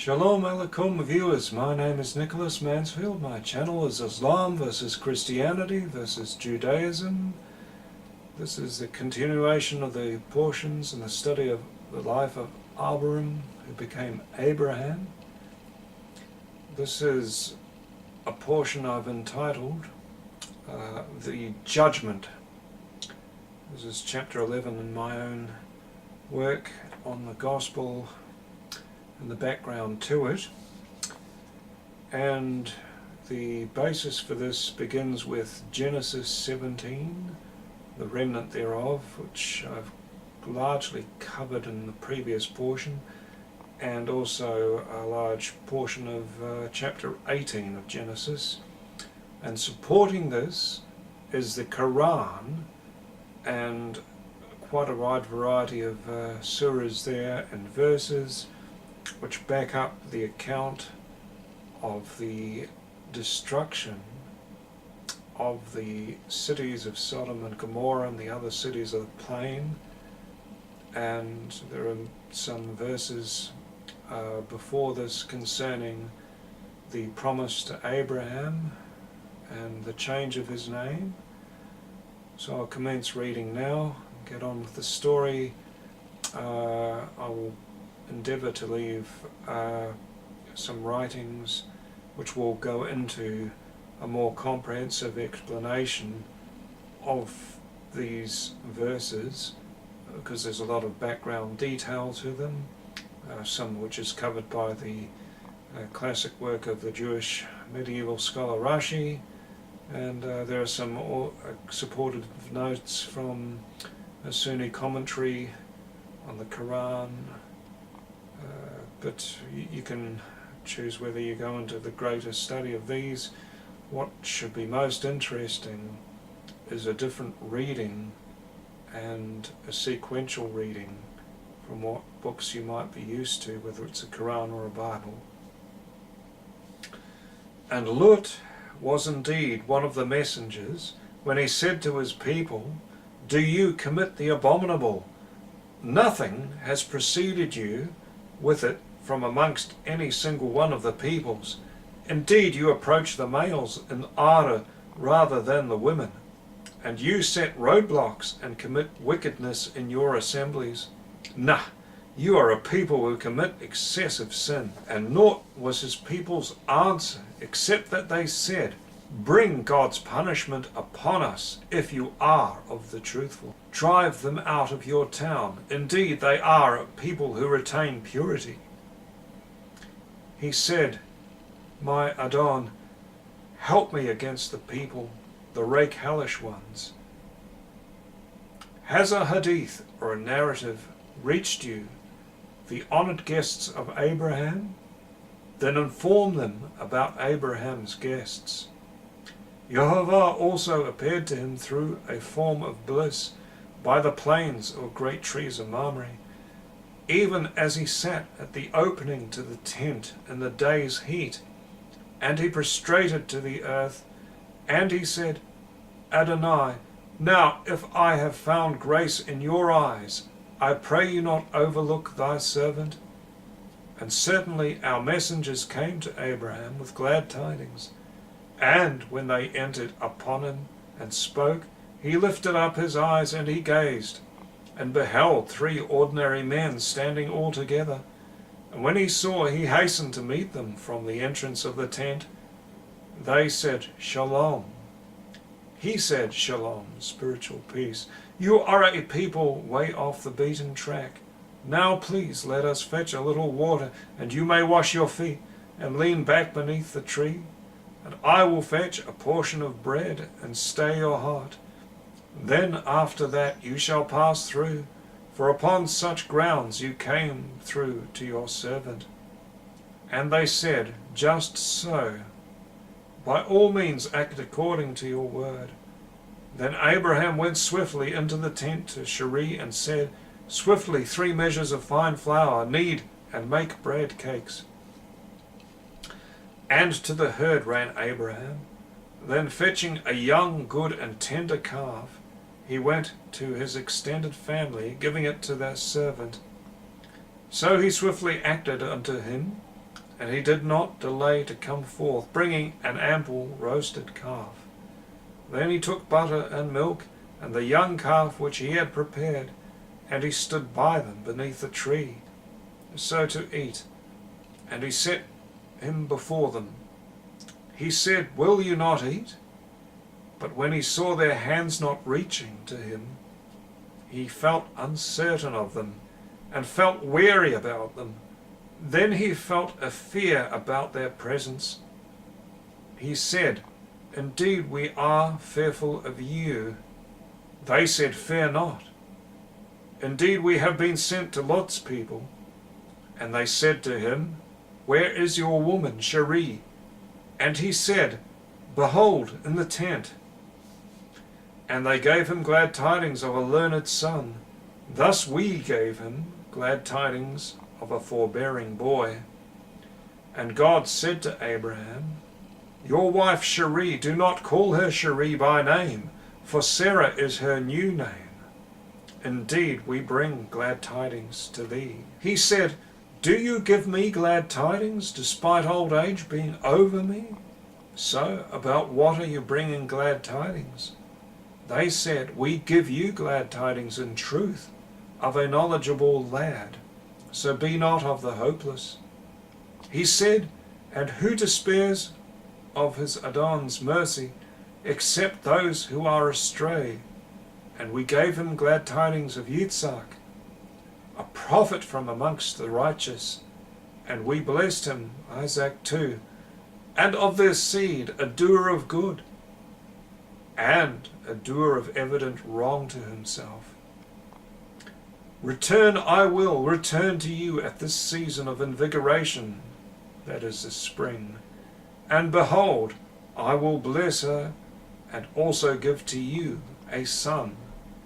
Shalom Alaikum viewers, my name is Nicholas Mansfield. My channel is Islam versus Christianity versus Judaism. This is the continuation of the portions and the study of the life of Abraham, who became Abraham. This is a portion I've entitled The Judgment. This is chapter 11 in my own work on the Gospel and the background to it, and the basis for this begins with Genesis 17, the remnant thereof, which I've largely covered in the previous portion, and also a large portion of chapter 18 of Genesis. And supporting this is the Quran and quite a wide variety of surahs there and verses which back up the account of the destruction of the cities of Sodom and Gomorrah and the other cities of the plain. And there are some verses before this concerning the promise to Abraham and the change of his name. So I'll commence reading now, get on with the story. I will endeavour to leave some writings which will go into a more comprehensive explanation of these verses, because there's a lot of background detail to them, some which is covered by the classic work of the Jewish medieval scholar Rashi, and there are some supportive notes from a Sunni commentary on the Quran. But you can choose whether you go into the greater study of these. What should be most interesting is a different reading and a sequential reading from what books you might be used to, whether it's a Quran or a Bible. And Lut was indeed one of the messengers when he said to his people, "Do you commit the abominable? Nothing has preceded you with it from amongst any single one of the peoples. Indeed, you approach the males in ardour rather than the women, and you set roadblocks and commit wickedness in your assemblies. Nah, you are a people who commit excessive sin." And naught was his people's answer, except that they said, "Bring God's punishment upon us, if you are of the truthful. Drive them out of your town. Indeed, they are a people who retain purity." He said, "My Adon, help me against the people, the rake-hellish ones. Has a hadith or a narrative reached you, the honoured guests of Abraham? Then inform them about Abraham's guests. Jehovah also appeared to him through a form of bliss by the plains or great trees of Mamre, even as he sat at the opening to the tent in the day's heat. And he prostrated to the earth, and he said, Adonai, now if I have found grace in your eyes, I pray you not overlook thy servant." And certainly our messengers came to Abraham with glad tidings. And when they entered upon him and spoke, he lifted up his eyes and he gazed, and beheld 3 ordinary men standing all together. And when he saw, he hastened to meet them from the entrance of the tent. They said, "Shalom." He said, "Shalom," spiritual peace. "You are a people way off the beaten track. Now please let us fetch a little water, and you may wash your feet, and lean back beneath the tree. And I will fetch a portion of bread, and stay your heart. Then after that you shall pass through, for upon such grounds you came through to your servant." And they said, "Just so. By all means act according to your word." Then Abraham went swiftly into the tent to Cherie and said, "Swiftly 3 measures of fine flour, knead and make bread cakes." And to the herd ran Abraham. Then fetching a young, good and tender calf, he went to his extended family, giving it to their servant. So he swiftly acted unto him, and he did not delay to come forth, bringing an ample roasted calf. Then he took butter and milk, and the young calf which he had prepared, and he stood by them beneath the tree, so to eat. And he set him before them. He said, "Will you not eat?" But when he saw their hands not reaching to him, he felt uncertain of them, and felt weary about them. Then he felt a fear about their presence. He said, "Indeed we are fearful of you." They said, "Fear not. Indeed we have been sent to Lot's people." And they said to him, "Where is your woman, Cherie?" And he said, "Behold, in the tent." And they gave him glad tidings of a learned son. Thus we gave him glad tidings of a forbearing boy. And God said to Abraham, "Your wife Cherie, do not call her Cherie by name, for Sarah is her new name. Indeed, we bring glad tidings to thee." He said, "Do you give me glad tidings, despite old age being over me? So, about what are you bringing glad tidings?" They said, "We give you glad tidings in truth, of a knowledgeable lad, so be not of the hopeless." He said, "And who despairs of his Adon's mercy, except those who are astray?" And we gave him glad tidings of Yitzhak, a prophet from amongst the righteous, and we blessed him, Isaac too, and of their seed a doer of good, and a doer of evident wrong to himself. Return I will return to you at this season of invigoration, that is the spring. And behold, I will bless her, and also give to you a son,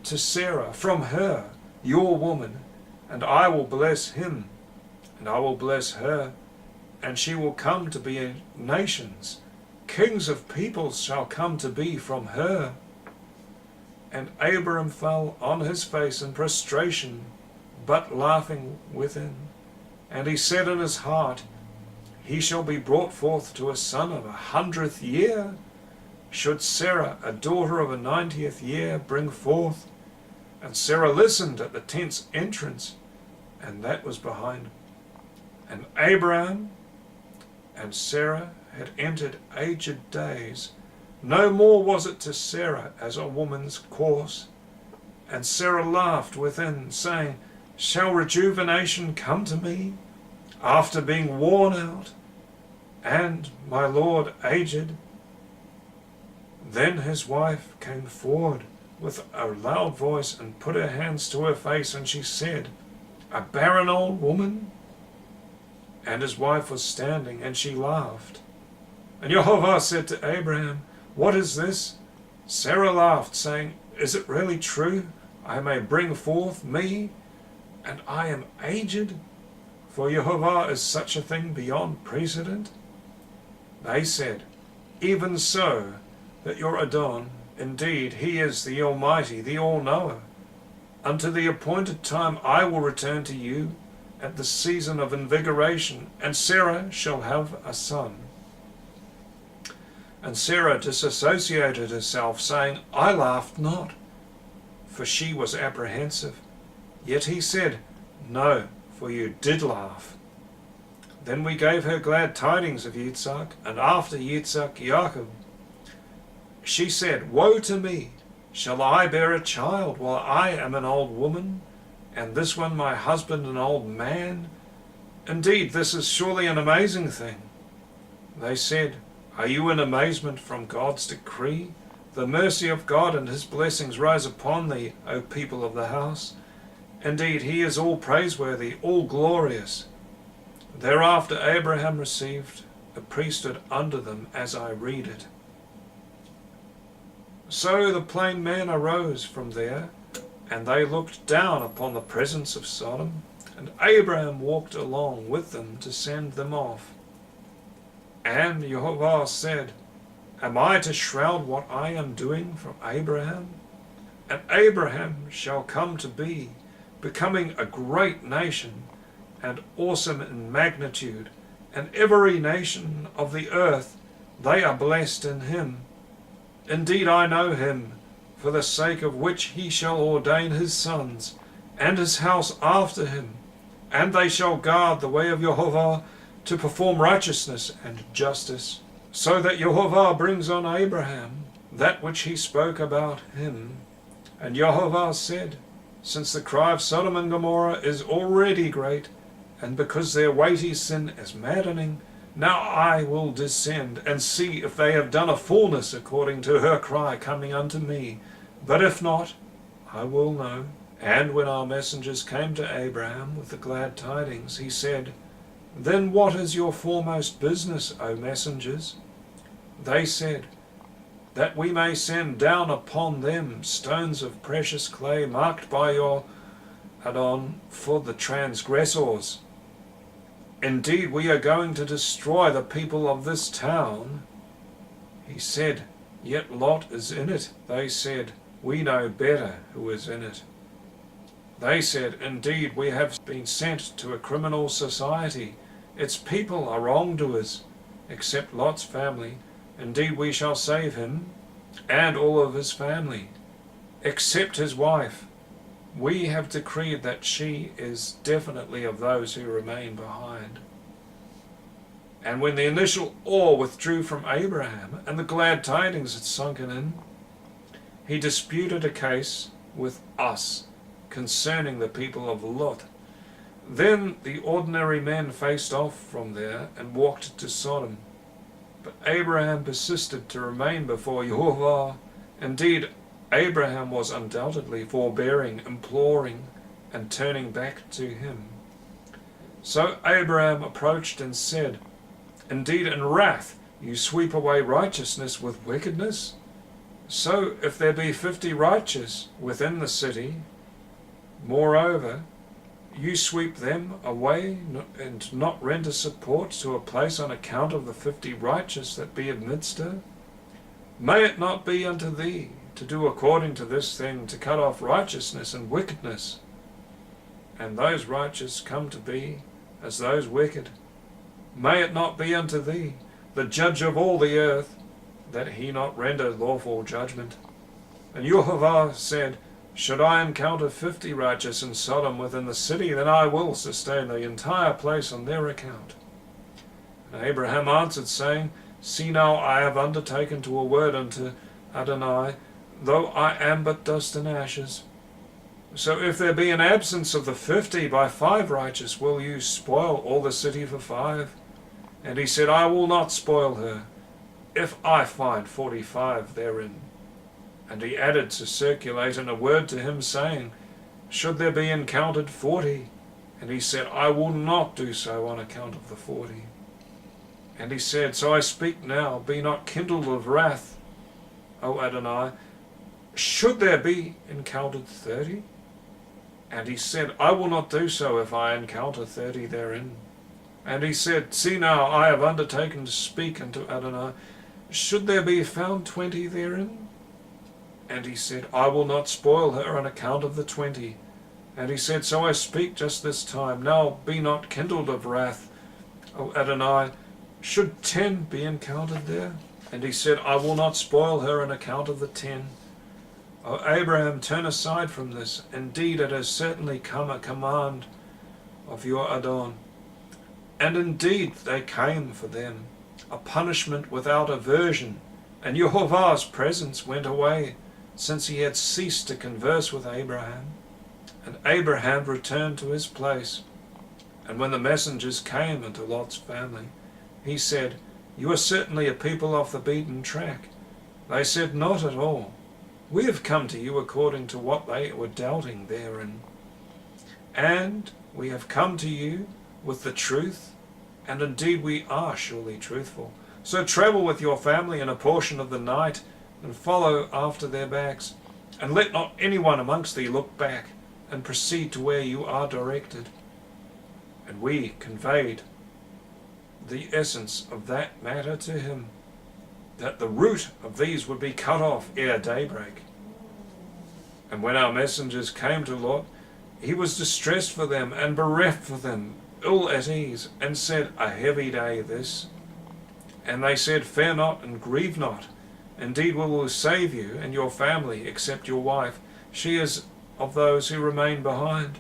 to Sarah, from her, your woman, and I will bless him, and I will bless her, and she will come to be nations. Kings of peoples shall come to be from her. And Abram fell on his face in prostration, but laughing within. And he said in his heart, "He shall be brought forth to a son of 100th year. Should Sarah, a daughter of a 90th year, bring forth?" And Sarah listened at the tent's entrance, and that was behind. And Abraham and Sarah had entered aged days. No more was it to Sarah as a woman's course. And Sarah laughed within, saying, "Shall rejuvenation come to me, after being worn out, and my Lord aged?" Then his wife came forward with a loud voice, and put her hands to her face, and she said, "A barren old woman?" And his wife was standing, and she laughed. And Jehovah said to Abraham, "What is this?" Sarah laughed, saying, "Is it really true? I may bring forth me, and I am aged? For Jehovah is such a thing beyond precedent." They said, "Even so, that your Adon, indeed, he is the Almighty, the All-Knower. Unto the appointed time I will return to you at the season of invigoration, and Sarah shall have a son." And Sarah disassociated herself, saying, "I laughed not," for she was apprehensive. Yet he said, "No, for you did laugh." Then we gave her glad tidings of Yitzhak, and after Yitzhak, Jacob. She said, "Woe to me! Shall I bear a child while I am an old woman, and this one my husband an old man? Indeed, this is surely an amazing thing." They said, "Are you in amazement from God's decree? The mercy of God and his blessings rise upon thee, O people of the house. Indeed, he is all praiseworthy, all glorious." Thereafter Abraham received a priesthood under them, as I read it. So the plain men arose from there, and they looked down upon the presence of Sodom, and Abraham walked along with them to send them off. And Jehovah said, "Am I to shroud what I am doing from Abraham? And Abraham shall come to be, becoming a great nation, and awesome in magnitude, and every nation of the earth, they are blessed in him. Indeed I know him, for the sake of which he shall ordain his sons, and his house after him, and they shall guard the way of Jehovah to perform righteousness and justice, so that Jehovah brings on Abraham that which he spoke about him. And Jehovah said, since the cry of Sodom and Gomorrah is already great, and because their weighty sin is maddening, now I will descend and see if they have done a fullness according to her cry coming unto me. But if not, I will know. And when our messengers came to Abraham with the glad tidings, he said, then what is your foremost business, O messengers? They said, that we may send down upon them stones of precious clay marked by your Adon for the transgressors. Indeed, we are going to destroy the people of this town. He said, yet Lot is in it. They said, we know better who is in it. They said, indeed, we have been sent to a criminal society. Its people are wrongdoers, except Lot's family. Indeed, we shall save him, and all of his family, except his wife. We have decreed that she is definitely of those who remain behind. And when the initial awe withdrew from Abraham, and the glad tidings had sunken in, he disputed a case with us concerning the people of Lot. Then the ordinary men faced off from there and walked to Sodom. But Abraham persisted to remain before Jehovah. Indeed, Abraham was undoubtedly forbearing, imploring, and turning back to him. So Abraham approached and said, indeed in wrath you sweep away righteousness with wickedness? So if there be 50 righteous within the city, moreover, you sweep them away and not render support to a place on account of the 50 righteous that be amidst her? May it not be unto thee to do according to this thing, to cut off righteousness and wickedness, and those righteous come to be as those wicked? May it not be unto thee, the judge of all the earth, that he not render lawful judgment? And Jehovah said, should I encounter 50 righteous in Sodom within the city, then I will sustain the entire place on their account. And Abraham answered, saying, see now, I have undertaken to a word unto Adonai, though I am but dust and ashes. So if there be an absence of the 50 by 5 righteous, will you spoil all the city for 5? And he said, I will not spoil her, if I find 45 therein. And he added to circulate in a word to him, saying, should there be encountered 40? And he said, I will not do so on account of the 40. And he said, so I speak now, be not kindled of wrath, O Adonai. Should there be encountered 30? And he said, I will not do so if I encounter 30 therein. And he said, see now, I have undertaken to speak unto Adonai. Should there be found 20 therein? And he said, I will not spoil her on account of the 20. And he said, so I speak just this time. Now be not kindled of wrath, O Adonai. Should 10 be encountered there? And he said, I will not spoil her on account of the 10. O Abraham, turn aside from this. Indeed, it has certainly come a command of your Adon. And indeed they came for them, a punishment without aversion. And Jehovah's presence went away, since he had ceased to converse with Abraham. And Abraham returned to his place. And when the messengers came unto Lot's family, he said, you are certainly a people off the beaten track. They said, not at all. We have come to you according to what they were doubting therein. And we have come to you with the truth, and indeed we are surely truthful. So travel with your family in a portion of the night, and follow after their backs, and let not anyone amongst thee look back, and proceed to where you are directed. And we conveyed the essence of that matter to him, that the root of these would be cut off ere daybreak. And when our messengers came to Lot, he was distressed for them and bereft for them, ill at ease, and said, A heavy day this. And they said, Fear not and grieve not. Indeed we will save you and your family, except your wife. She is of those who remain behind.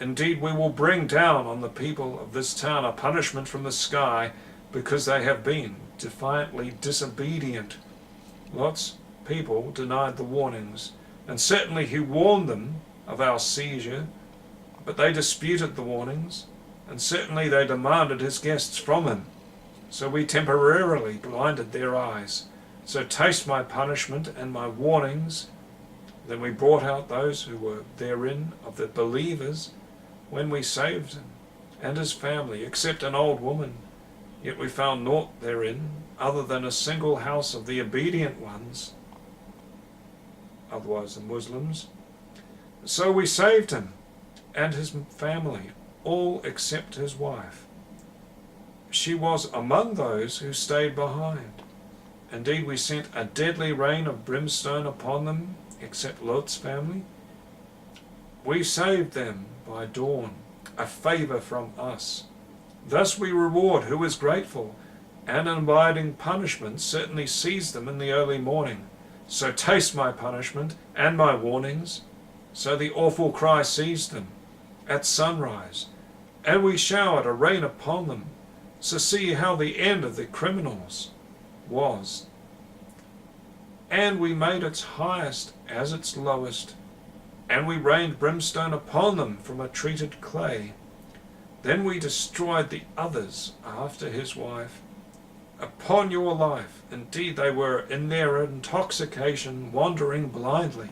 Indeed we will bring down on the people of this town a punishment from the sky, because they have been defiantly disobedient. Lot's people denied the warnings, and certainly he warned them of our seizure, but they disputed the warnings, and certainly they demanded his guests from him. So we temporarily blinded their eyes. So taste my punishment and my warnings. Then we brought out those who were therein of the believers, when we saved him and his family, except an old woman. Yet we found naught therein, other than a single house of the obedient ones, otherwise the Muslims. So we saved him and his family, all except his wife. She was among those who stayed behind. Indeed we sent a deadly rain of brimstone upon them, except Lot's family. We saved them by dawn, a favour from us. Thus we reward who is grateful, and an abiding punishment certainly sees them in the early morning. So taste my punishment and my warnings. So the awful cry seized them at sunrise, and we showered a rain upon them. So see how the end of the criminals was. And we made its highest as its lowest, and we rained brimstone upon them from a treated clay. Then we destroyed the others after his wife. Upon your life, indeed they were in their intoxication wandering blindly.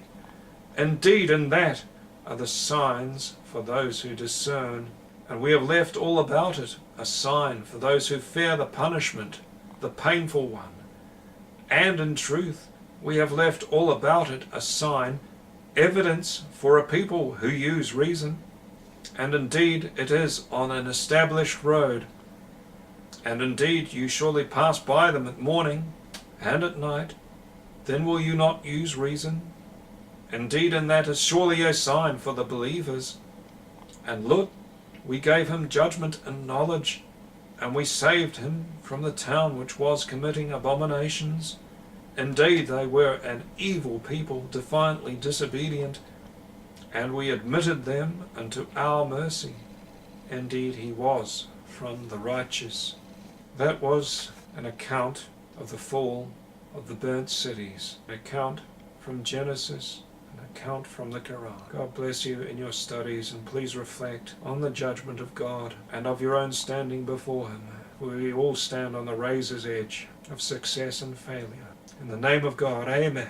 Indeed in that are the signs for those who discern, and we have left all about it a sign for those who fear the punishment, the painful one. And in truth we have left all about it a sign, evidence for a people who use reason. And indeed it is on an established road. And indeed you surely pass by them at morning and at night. Then will you not use reason? Indeed in that is surely a sign for the believers. And look, we gave him judgment and knowledge, and we saved him from the town which was committing abominations. Indeed they were an evil people, defiantly disobedient, and we admitted them unto our mercy. Indeed he was from the righteous. That was an account of the fall of the burnt cities, an account from Genesis, an account from the Quran. God bless you in your studies, and please reflect on the judgment of God and of your own standing before him. We all stand on the razor's edge of success and failure. In the name of God, amen.